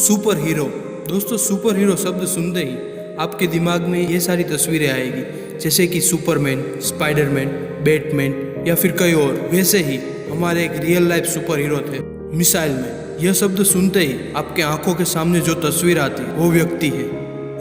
Super hero. दोस्तों, super hero शब्द सुनते ही आपके दिमाग में ये सारी तस्वीरें आएगी, जैसे कि सुपरमैन, स्पाइडरमैन, बैटमैन या फिर कई और। वैसे ही हमारे एक रियल लाइफ सुपर हीरो थे मिसाइल मैन। यह शब्द सुनते ही आपके आंखों के सामने जो तस्वीर आती वो व्यक्ति है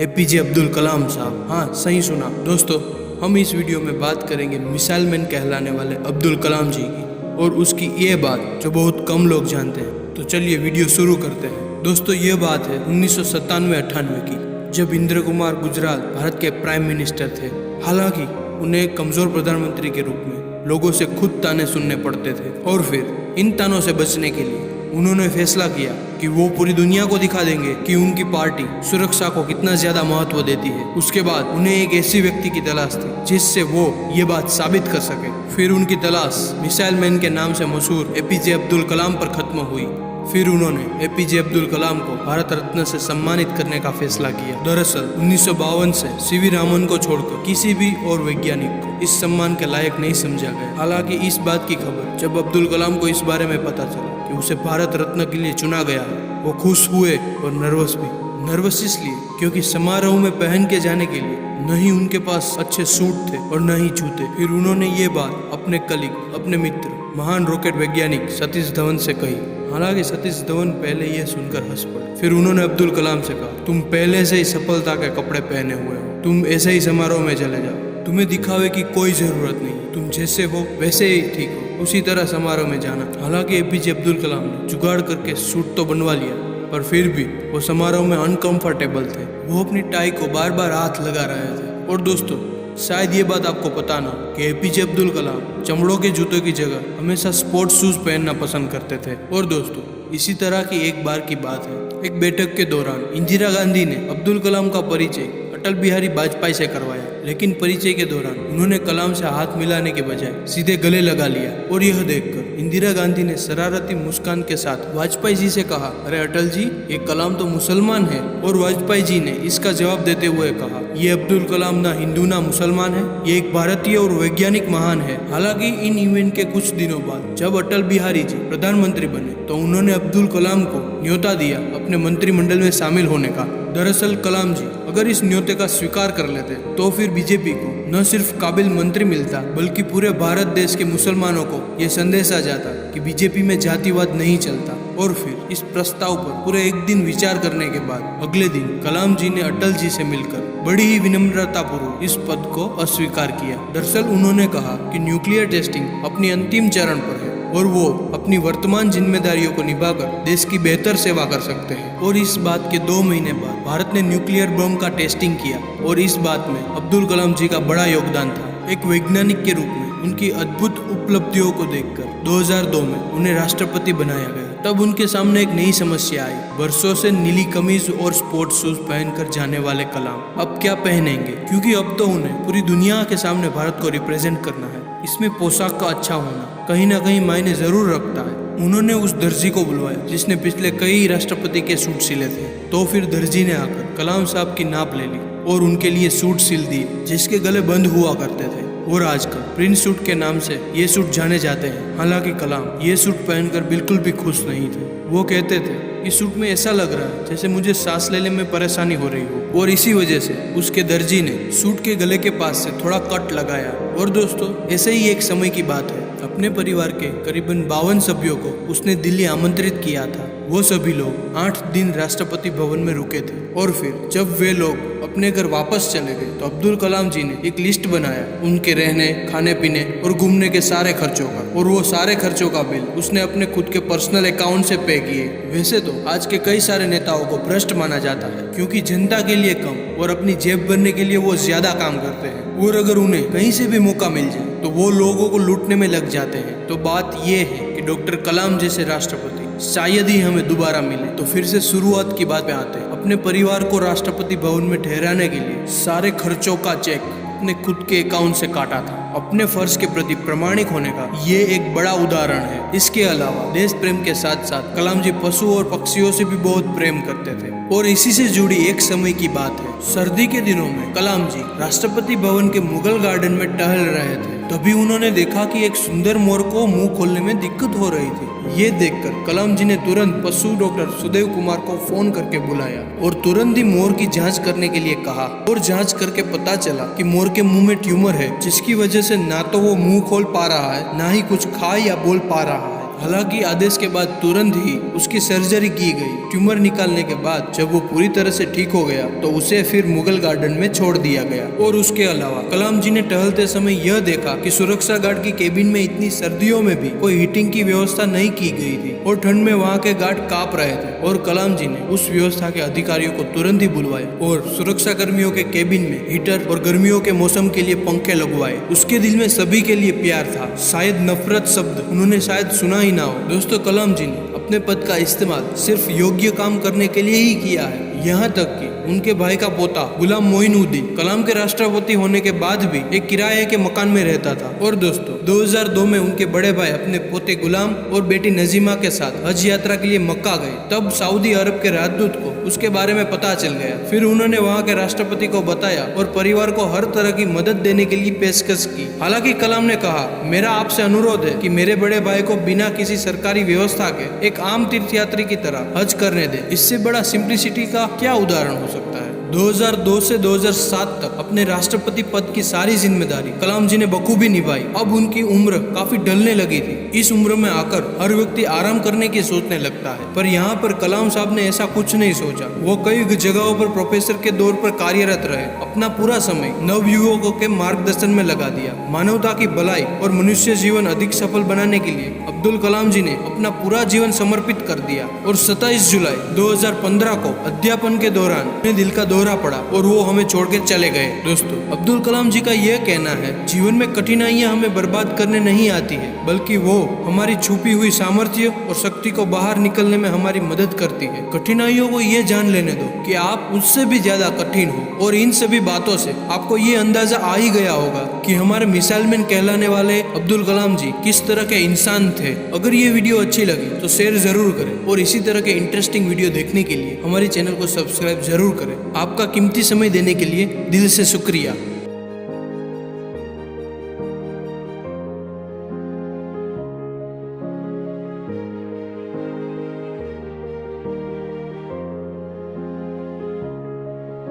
एपीजे अब्दुल कलाम साहब। हाँ, सही सुना दोस्तों, हम इस वीडियो में बात करेंगे मिसाइल मैन कहलाने वाले अब्दुल कलाम जी की और उसकी ये बात जो बहुत कम लोग जानते हैं। तो चलिए वीडियो शुरू करते हैं। दोस्तों, ये बात है 1997-98 की, जब इंदिरा कुमार गुजराल भारत के प्राइम मिनिस्टर थे। हालांकि उन्हें एक कमजोर प्रधानमंत्री के रूप में लोगों से खुद ताने सुनने पड़ते थे, और फिर इन तानों से बचने के लिए उन्होंने फैसला किया कि वो पूरी दुनिया को दिखा देंगे कि उनकी पार्टी सुरक्षा को कितना ज्यादा महत्व देती है। उसके बाद उन्हें एक ऐसी व्यक्ति की तलाश थी जिससे वो ये बात साबित कर सके। फिर उनकी तलाश मिसाइल मैन के नाम से मशहूर एपीजे अब्दुल कलाम पर खत्म हुई। फिर उन्होंने एपीजे अब्दुल कलाम को भारत रत्न से सम्मानित करने का फैसला किया। दरअसल 1952 से सीवी रामन को छोड़कर किसी भी और वैज्ञानिक को इस सम्मान के लायक नहीं समझा गया। हालांकि इस बात की खबर जब अब्दुल कलाम को इस बारे में पता चला कि उसे भारत रत्न के लिए चुना गया है, वो खुश हुए और नर्वस भी। नर्वस इसलिए क्योंकि समारोह में पहन के जाने के लिए न ही उनके पास अच्छे सूट थे और न ही जूते। फिर उन्होंने ये बात अपने कलीग, अपने मित्र, महान रॉकेट वैज्ञानिक सतीश धवन से कही। हालांकि सतीश धवन पहले यह सुनकर हंस पड़े। फिर उन्होंने अब्दुल कलाम से कहा, तुम पहले से ही सफलता के कपड़े पहने हुए हो, तुम ऐसे ही समारोह में चले जाओ, तुम्हें दिखावे की कोई जरूरत नहीं, तुम जैसे हो वैसे ही ठीक हो, उसी तरह समारोह में जाना। हालांकि एपीजे अब्दुल कलाम ने जुगाड़ करके सूट तो बनवा लिया, पर फिर भी वो समारोह में अनकंफर्टेबल थे। वो अपनी टाई को बार बार हाथ लगा रहे थे। और दोस्तों, शायद ये बात आपको पता ना कि एपीजे अब्दुल कलाम चमड़ों के जूतों की जगह हमेशा स्पोर्ट्स शूज पहनना पसंद करते थे। और दोस्तों, इसी तरह की एक बार की बात है, एक बैठक के दौरान इंदिरा गांधी ने अब्दुल कलाम का परिचय अटल बिहारी वाजपेयी से करवाया। लेकिन परिचय के दौरान उन्होंने कलाम से हाथ मिलाने के बजाय सीधे गले लगा लिया। और यह देखकर इंदिरा गांधी ने शरारती मुस्कान के साथ वाजपेयी जी से कहा, अरे अटल जी, ये कलाम तो मुसलमान है। और वाजपेयी जी ने इसका जवाब देते हुए कहा, ये अब्दुल कलाम ना हिंदू ना मुसलमान है, ये एक भारतीय और वैज्ञानिक महान है। हालांकि इन इवेंट के कुछ दिनों बाद जब अटल बिहारी जी प्रधानमंत्री बने तो उन्होंने अब्दुल कलाम को न्योता दिया अपने मंत्रिमंडल में शामिल होने का। दरअसल कलाम जी अगर इस न्योते का स्वीकार कर लेते तो फिर बीजेपी को न सिर्फ काबिल मंत्री मिलता, बल्कि पूरे भारत देश के मुसलमानों को यह संदेश आ जाता कि बीजेपी में जातिवाद नहीं चलता। और फिर इस प्रस्ताव पर पूरे एक दिन विचार करने के बाद अगले दिन कलाम जी ने अटल जी से मिलकर बड़ी ही विनम्रतापूर्वक इस पद को अस्वीकार किया। दरअसल उन्होंने कहा कि न्यूक्लियर टेस्टिंग अपनी अंतिम चरण पर है और वो अपनी वर्तमान जिम्मेदारियों को निभाकर देश की बेहतर सेवा कर सकते हैं। और इस बात के 2 महीने बाद भारत ने न्यूक्लियर बम का टेस्टिंग किया और इस बात में अब्दुल कलाम जी का बड़ा योगदान था। एक वैज्ञानिक के रूप में उनकी अद्भुत उपलब्धियों को देखकर 2002 में उन्हें राष्ट्रपति बनाया गया। तब उनके सामने एक नई समस्या आई। वर्षों से नीली कमीज और स्पोर्ट्स शूज पहनकर जाने वाले कलाम अब क्या पहनेंगे, क्योंकि अब तो उन्हें पूरी दुनिया के सामने भारत को रिप्रेजेंट करना है। इसमें पोशाक का अच्छा होना कहीं ना कहीं मायने जरूर रखता है। उन्होंने उस दर्जी को बुलवाया जिसने पिछले कई राष्ट्रपति के सूट सिले थे। तो फिर दर्जी ने आकर कलाम साहब की नाप ले ली और उनके लिए सूट सिल दिए जिसके गले बंद हुआ करते थे। और आजकल प्रिंस सूट के नाम से ये सूट जाने जाते हैं। हालांकि कलाम ये सूट पहनकर बिल्कुल भी खुश नहीं थे। वो कहते थे, इस सूट में ऐसा लग रहा है जैसे मुझे सांस लेने में परेशानी हो रही हो। और इसी वजह से उसके दर्जी ने सूट के गले के पास से थोड़ा कट लगाया। और दोस्तों, ऐसे ही एक समय की बात है, अपने परिवार के करीबन 52 सभ्यों को उसने दिल्ली आमंत्रित किया था। वो सभी लोग 8 दिन राष्ट्रपति भवन में रुके थे। और फिर जब वे लोग अपने घर वापस चले गए तो अब्दुल कलाम जी ने एक लिस्ट बनाया उनके रहने, खाने पीने और घूमने के सारे खर्चों का। और वो सारे खर्चों का बिल उसने अपने खुद के पर्सनल अकाउंट से पे किए। वैसे तो आज के कई सारे नेताओं को भ्रष्ट माना जाता है, क्योंकि जनता के लिए कम और अपनी जेब भरने के लिए वो ज्यादा काम करते हैं। और अगर उन्हें कहीं से भी मौका मिल जाए तो वो लोगों को लूटने में लग जाते हैं। तो बात ये है कि डॉक्टर कलाम जैसे राष्ट्रपति शायद ही हमें दोबारा मिले। तो फिर से शुरुआत की बात पे आते हैं। अपने परिवार को राष्ट्रपति भवन में ठहराने के लिए सारे खर्चों का चेक अपने खुद के अकाउंट से काटा था। अपने फर्ज के प्रति प्रामाणिक होने का ये एक बड़ा उदाहरण है। इसके अलावा देश प्रेम के साथ साथ कलाम जी पशु और पक्षियों से भी बहुत प्रेम करते थे। और इसी से जुड़ी एक समय की बात है, सर्दी के दिनों में कलाम जी राष्ट्रपति भवन के मुगल गार्डन में टहल रहे थे। तभी उन्होंने देखा कि एक सुंदर मोर को मुंह खोलने में दिक्कत हो रही थी। ये देखकर कलाम जी ने तुरंत पशु डॉक्टर सुदेव कुमार को फोन करके बुलाया और तुरंत ही मोर की जांच करने के लिए कहा। और जांच करके पता चला कि मोर के मुंह में ट्यूमर है, जिसकी वजह से ना तो वो मुंह खोल पा रहा है, ना ही कुछ खा या बोल पा रहा है। हालांकि आदेश के बाद तुरंत ही उसकी सर्जरी की गई। ट्यूमर निकालने के बाद जब वो पूरी तरह से ठीक हो गया तो उसे फिर मुगल गार्डन में छोड़ दिया गया। और उसके अलावा कलाम जी ने टहलते समय यह देखा कि सुरक्षा गार्ड की केबिन में इतनी सर्दियों में भी कोई हीटिंग की व्यवस्था नहीं की गई थी और ठंड में वहाँ के गार्ड कांप रहे थे। और कलाम जी ने उस व्यवस्था के अधिकारियों को तुरंत ही बुलवाया और सुरक्षा कर्मियों के केबिन में हीटर और गर्मियों के मौसम के लिए पंखे लगवाए। उसके दिल में सभी के लिए प्यार था, शायद नफरत शब्द उन्होंने शायद सुना ही ना हो। दोस्तों, कलाम जी ने अपने पद का इस्तेमाल सिर्फ योग्य काम करने के लिए ही किया है। यहाँ तक कि उनके भाई का पोता गुलाम मोइनुद्दीन कलाम के राष्ट्रपति होने के बाद भी एक किराए के मकान में रहता था। और दोस्तों, 2002 में उनके बड़े भाई अपने पोते गुलाम और बेटी नजीमा के साथ हज यात्रा के लिए मक्का गए। तब सऊदी अरब के राजदूत को उसके बारे में पता चल गया। फिर उन्होंने वहाँ के राष्ट्रपति को बताया और परिवार को हर तरह की मदद देने के लिए पेशकश की। हालांकि कलाम ने कहा, मेरा आपसे अनुरोध है कि मेरे बड़े भाई को बिना किसी सरकारी व्यवस्था के एक आम तीर्थयात्री की तरह हज करने दे। इससे बड़ा सिंप्लिसिटी का क्या उदाहरण हो सकता है। 2002 से 2007 तक अपने राष्ट्रपति पद की सारी जिम्मेदारी कलाम जी ने बखूबी निभाई। अब उनकी उम्र काफी ढलने लगी थी। इस उम्र में आकर हर व्यक्ति आराम करने की सोचने लगता है, पर यहाँ पर कलाम साहब ने ऐसा कुछ नहीं सोचा। वो कई जगहों पर प्रोफेसर के दौर पर कार्यरत रहे, अपना पूरा समय नवयुवकों के मार्गदर्शन में लगा दिया। मानवता की भलाई और मनुष्य जीवन अधिक सफल बनाने के लिए अब्दुल कलाम जी ने अपना पूरा जीवन समर्पित कर दिया। और 27 जुलाई 2015 को अध्यापन के दौरान उन्हें दिल का दौरा पड़ा और वो हमें छोड़ के चले गए। दोस्तों, अब्दुल कलाम जी का यह कहना है, जीवन में कठिनाइयां हमें बर्बाद करने नहीं आती है, बल्कि वो हमारी छुपी हुई सामर्थ्य और शक्ति को बाहर निकलने में हमारी मदद करती है। कठिनाइयों को ये जान लेने दो कि आप उससे भी ज्यादा कठिन हो। और इन सभी बातों से आपको ये अंदाजा आ ही गया होगा कि हमारे मिसाइल मैन कहलाने वाले अब्दुल कलाम जी किस तरह के इंसान थे। अगर ये वीडियो अच्छी लगी तो शेयर जरूर करें और इसी तरह के इंटरेस्टिंग वीडियो देखने के लिए हमारे चैनल को सब्सक्राइब जरूर करें। आपका कीमती समय देने के लिए दिल से शुक्रिया।